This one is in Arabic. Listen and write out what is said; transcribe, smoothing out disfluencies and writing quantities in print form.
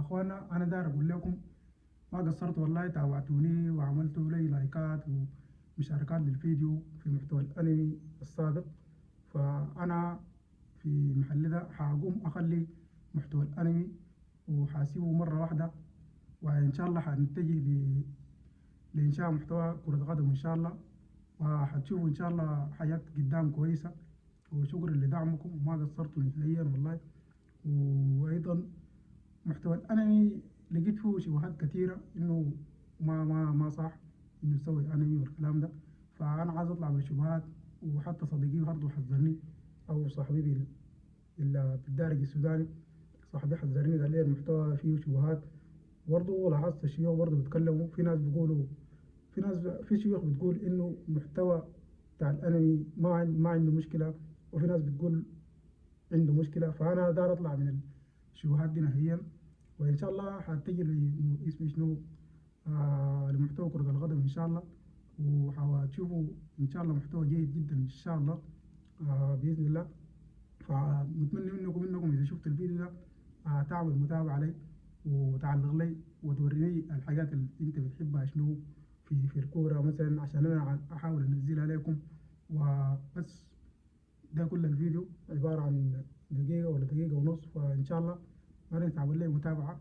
اخوانا انا داير اقول لكم ما قصرت والله، تابعتوني وعملتوا لي لايكات ومشاركات للفيديو في محتوى الانمي السابق. فانا في المحل ده حاقوم اخلي محتوى الانمي وحاسيبه مره واحده، وان شاء الله حنتجه لانشاء محتوى كرة قدم ان شاء الله، وحتشوفوا ان شاء الله حاجات قدام كويسه. وشكرا لدعمكم وما قصرتوا نهائيا والله. وايضا محتوى الانمي لقيت فيه شبهات كثيره انه ما صح انه يسوي انمي والكلام ده. فانا عايز اطلع من الشبهات، وحتى صديقي برضه حذرني، او صاحبي بالدارج السوداني، صاحبي حذرني قال لي المحتوى فيه شبهات. برضه لاحظت الشيوخ برضه بيتكلموا، في ناس بيقولوا، في شيوخ بتقول انه محتوى بتاع الانمي ما عنده مشكله، وفي ناس بتقول عنده مشكله. فانا دار اطلع من الشبهات دي نهائيا، وان شاء الله حتجي لي اسمي شنو لمحتوى كرة القدم ان شاء الله، وحتشوفوا ان شاء الله محتوى جيد جدا ان شاء الله باذن الله. فمتمنى منكم اذا شفت الفيديو ده تعمل متابعة لي وتعلق لي وتوريني الحاجات اللي انت بتحبها شنو في الكورة مثلا، عشان انا احاول انزلها لكم. وبس ده كل الفيديو عبارة عن دقيقة ولا دقيقة ونص، فان شاء الله ما تعمل لي متابعة